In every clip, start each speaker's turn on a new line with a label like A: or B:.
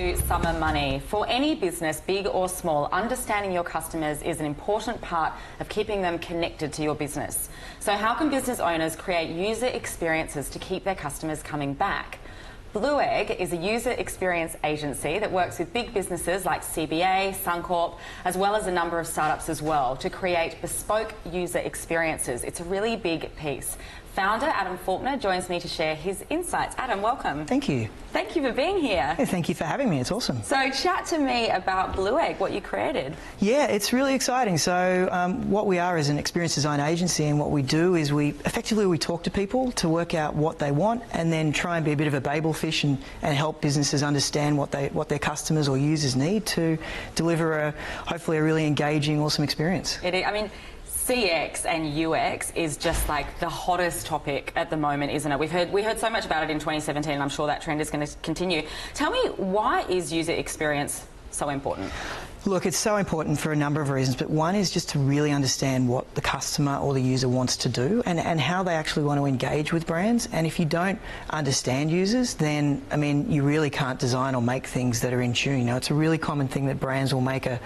A: to summer money. For any business, big or small, understanding your customers is an important part of keeping them connected to your business. So how can business owners create user experiences to keep their customers coming back? Blueegg is a user experience agency that works with big businesses like CBA, Suncorp, as well as a number of startups as well, to create bespoke user experiences. It's a really big piece. Founder Adam Faulkner joins me to share his insights. Adam, welcome.
B: Thank you.
A: Thank you for being here.
B: Yeah, thank you for having me. It's awesome.
A: So chat to me about Blueegg, what you created.
B: Yeah, it's really exciting. So what we are is an experience design agency, and what we do is we talk to people to work out what they want, and then try and be a bit of a Babel fish and help businesses understand what their customers or users need to deliver hopefully a really engaging, awesome experience.
A: I mean, CX and UX is just like the hottest topic at the moment, isn't it? We heard so much about it in 2017, and I'm sure that trend is going to continue. Tell me, why is user experience so important?
B: Look, it's so important for a number of reasons, but one is just to really understand what the customer or the user wants to do and how they actually want to engage with brands. And if you don't understand users, then, I mean, you really can't design or make things that are in tune. You know, it's a really common thing that brands will make a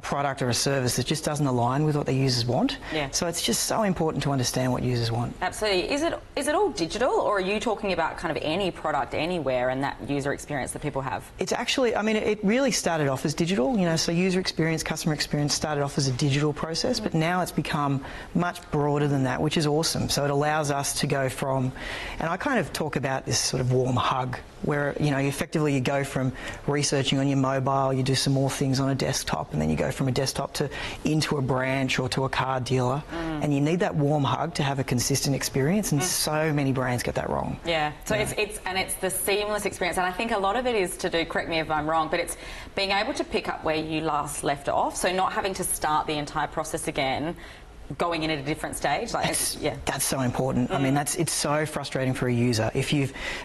B: product or a service that just doesn't align with what their users want. Yeah. So it's just so important to understand what users want.
A: Absolutely. Is it all digital, or are you talking about kind of any product anywhere and that user experience that people have?
B: It's actually, I mean, it really started off as digital, you know, so user experience, customer experience started off as a digital process, but now it's become much broader than that, which is awesome. So it allows us to go from, and I kind of talk about this sort of warm hug, where, you know, effectively you go from researching on your mobile, you do some more things on a desktop, and then you go from a desktop to into a branch or to a car dealer, and you need that warm hug to have a consistent experience, and so many brands get that wrong.
A: Yeah, so it's the seamless experience, and I think a lot of it is to do, correct me if I'm wrong, but it's being able to pick up where you last left off, so not having to start the entire process again, going in at a different stage. Like,
B: that's so important. I mean, it's so frustrating for a user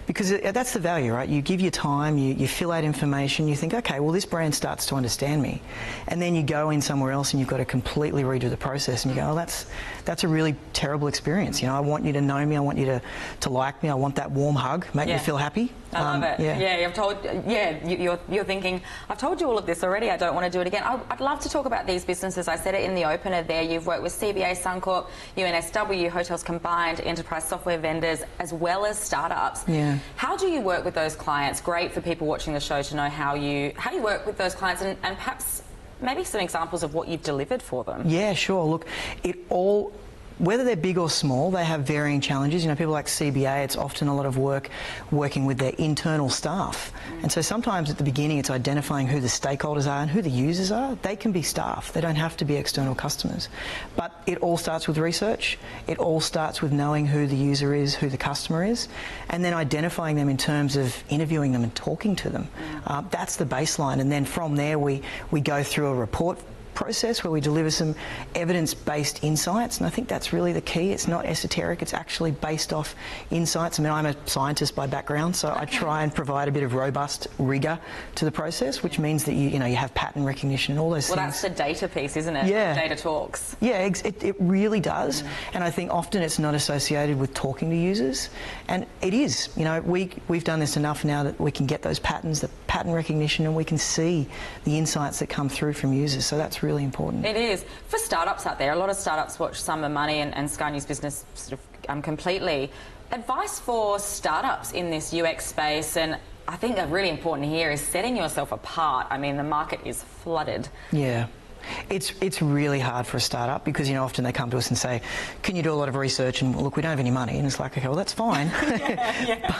B: because that's the value, right? You give your time, you fill out information, you think, okay, well, this brand starts to understand me, and then you go in somewhere else and you've got to completely redo the process, and you go, oh, that's a really terrible experience. You know, I want you to know me, I want you to like me, I want that warm hug, make me feel happy.
A: I love it. You're thinking, I've told you all of this already, I don't want to do it again. I'd love to talk about these businesses. I said it in the opener there. You've worked with CBA, Suncorp, UNSW, Hotels Combined, enterprise software vendors, as well as startups. Yeah. How do you work with those clients? Great for people watching the show to know how you work with those clients, and perhaps maybe some examples of what you've delivered for them. Yeah, sure. Look, whether they're big or small, they have varying challenges. You know, people like CBA, it's often a lot of work working with their internal staff. And so sometimes at the beginning it's identifying who the stakeholders are and who the users are. They can be staff. They don't have to be external customers. But it all starts with research. It all starts with knowing who the user is, who the customer is, and then identifying them in terms of interviewing them and talking to them. That's the baseline. And then from there we go through a report process where we deliver some evidence-based insights, and I think that's really the key. It's not esoteric, it's actually based off insights. I mean, I'm a scientist by background, so I try and provide a bit of robust rigour to the process, which means that you have pattern recognition and all those things. Well, that's the data piece, isn't it?
B: Yeah.
A: Data talks.
B: Yeah, it really does, and I think often it's not associated with talking to users, and it is. You know, we've done this enough now that we can get those patterns, the pattern recognition, and we can see the insights that come through from users, so that's really important.
A: It is. For startups out there, a lot of startups watch Summer Money and Sky News Business sort of completely. Advice for startups in this UX space, and I think really important here is setting yourself apart. I mean, the market is flooded. Yeah.
B: It's really hard for a startup because, you know, often they come to us and say, can you do a lot of research, and look, we don't have any money, and it's like, okay, well, that's fine.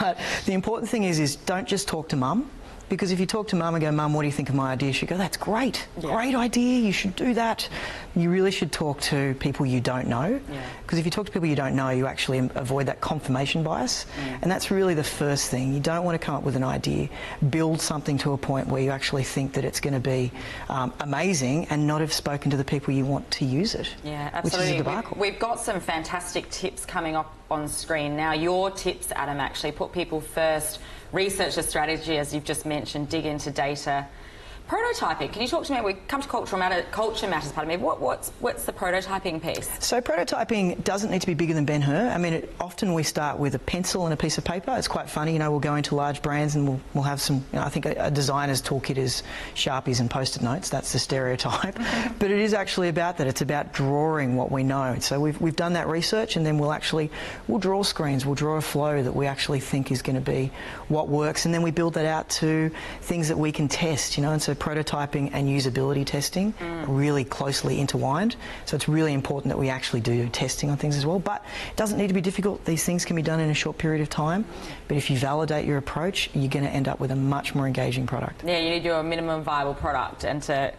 B: But the important thing is don't just talk to mum. Because if you talk to mum and go, Mum, what do you think of my idea? She'd go, that's great. Yeah. Great idea. You should do that. You really should talk to people you don't know. Because if you talk to people you don't know, you actually avoid that confirmation bias. And that's really the first thing. You don't want to come up with an idea. Build something to a point where you actually think that it's going to be amazing, and not have spoken to the people you want to use it. Yeah, absolutely. Which is a debacle.
A: We've got some fantastic tips coming up on screen now. Your tips, Adam, actually put people first. Research a strategy, as you've just mentioned, dig into data, Prototyping. Can you talk to me? We come to culture matters. Pardon me. What's the prototyping piece?
B: So prototyping doesn't need to be bigger than Ben-Hur. I mean, often we start with a pencil and a piece of paper. It's quite funny, you know. We'll go into large brands and we'll have some. You know, I think a designer's toolkit is Sharpies and Post-it notes. That's the stereotype. But it is actually about that. It's about drawing what we know. So we've done that research, and then we'll draw screens. We'll draw a flow that we actually think is going to be what works, and then we build that out to things that we can test. You know, and so prototyping and usability testing are really closely intertwined. So it's really important that we actually do testing on things as well. But it doesn't need to be difficult. These things can be done in a short period of time. But if you validate your approach, you're going to end up with a much more engaging product.
A: Yeah, you need your minimum viable product and to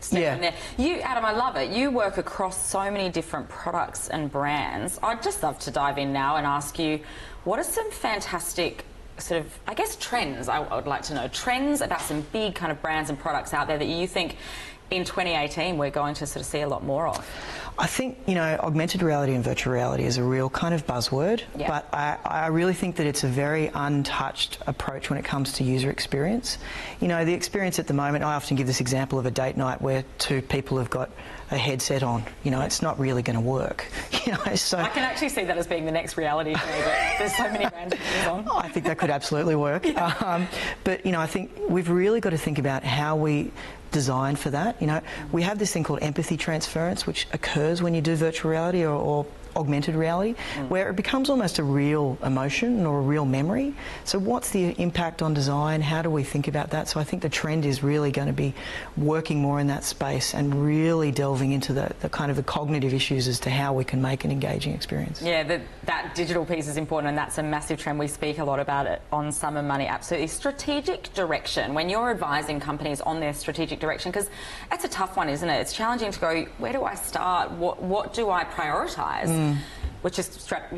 A: step in there. You, Adam, I love it. You work across so many different products and brands. I'd just love to dive in now and ask you, what are some fantastic sort of, I guess, trends, I would like to know, trends about some big kind of brands and products out there that you think in 2018 we're going to sort of see a lot more of?
B: I think, you know, augmented reality and virtual reality is a real kind of buzzword, but I really think that it's a very untouched approach when it comes to user experience. You know, the experience at the moment, I often give this example of a date night where two people have got a headset on. You know, it's not really going to work. You know, so
A: I can actually see that as being the next reality show, but there's so many brands on.
B: I think that could absolutely work. But, you know, I think we've really got to think about how we design for that. You know, we have this thing called empathy transference, which occurs when you do virtual reality or augmented reality, where it becomes almost a real emotion or a real memory. So what's the impact on design? How do we think about that? So I think the trend is really going to be working more in that space and really delving into the kind of the cognitive issues as to how we can make an engaging experience.
A: Yeah, that digital piece is important, and that's a massive trend. We speak a lot about it on Summer Money, absolutely. Strategic direction, when you're advising companies on their strategic direction, because that's a tough one, isn't it? It's challenging to go, where do I start? What do I prioritise? Which is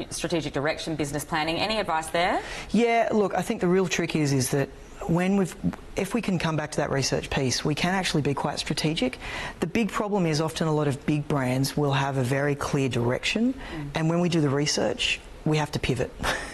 A: strategic direction, business planning. Any advice there? Yeah,
B: look, I think the real trick is that if we can come back to that research piece, we can actually be quite strategic. The big problem is often a lot of big brands will have a very clear direction, and when we do the research, we have to pivot.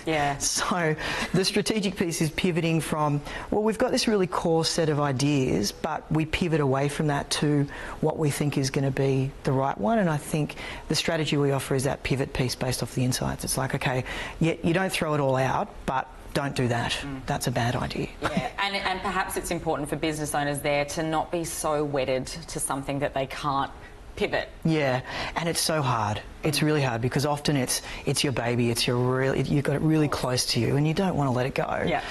A: Yeah.
B: So the strategic piece is pivoting from, well, we've got this really core set of ideas, but we pivot away from that to what we think is going to be the right one. And I think the strategy we offer is that pivot piece based off the insights. It's like, okay, you don't throw it all out, but don't do that. That's a bad idea.
A: Yeah, and perhaps it's important for business owners there to not be so wedded to something that they can't pivot.
B: Yeah, and it's so hard. It's really hard because often it's your baby. You've got it really close to you, and you don't want to let it go.
A: Yeah.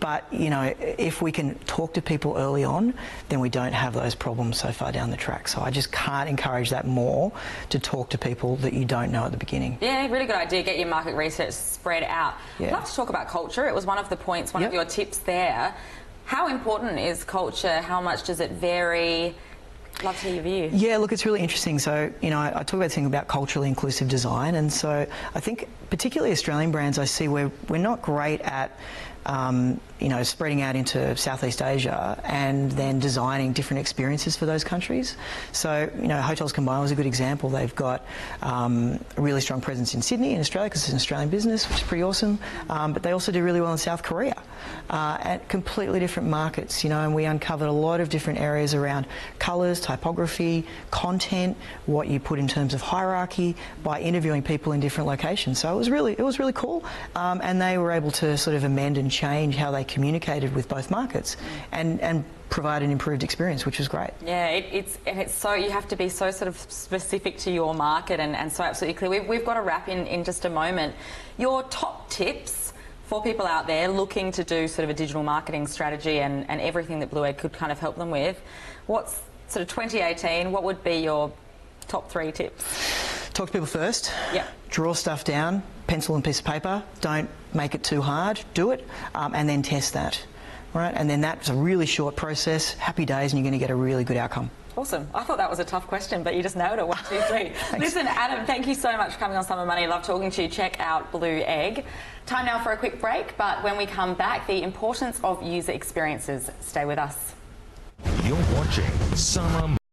B: But you know, if we can talk to people early on, then we don't have those problems so far down the track. So I just can't encourage that more, to talk to people that you don't know at the beginning.
A: Yeah, really good idea. Get your market research spread out.
B: Yeah.
A: I'd love to talk about culture. It was one of the points, one of your tips there. How important is culture? How much does it vary? Love to hear your view. Yeah,
B: look, it's really interesting. So, you know, I talk about this thing about culturally inclusive design, and so I think particularly Australian brands, I see we're not great at you know, spreading out into Southeast Asia and then designing different experiences for those countries. So, you know, Hotels Combined was a good example. They've got a really strong presence in Sydney in Australia because it's an Australian business, which is pretty awesome. But they also do really well in South Korea at completely different markets, you know, and we uncovered a lot of different areas around colours, typography, content, what you put in terms of hierarchy by interviewing people in different locations. So it was really cool. And they were able to sort of amend and change how they communicated with both markets and provide an improved experience, which was great.
A: Yeah, it's so, you have to be so sort of specific to your market and so absolutely clear. We've got to wrap in just a moment. Your top tips for people out there looking to do sort of a digital marketing strategy and everything that blueegg could kind of help them with. What's sort of 2018, what would be your top 3 tips?
B: Talk to people first.
A: Yeah.
B: Draw stuff down, pencil and piece of paper. Don't make it too hard. Do it, and then test that. Right, and then that's a really short process. Happy days, and you're going to get a really good outcome.
A: Awesome. I thought that was a tough question, but you just nailed it. 1, 2, 3. Listen, Adam, thank you so much for coming on Summer Money. Love talking to you. Check out blueegg. Time now for a quick break, but when we come back, the importance of user experiences. Stay with us.
C: You're watching Summer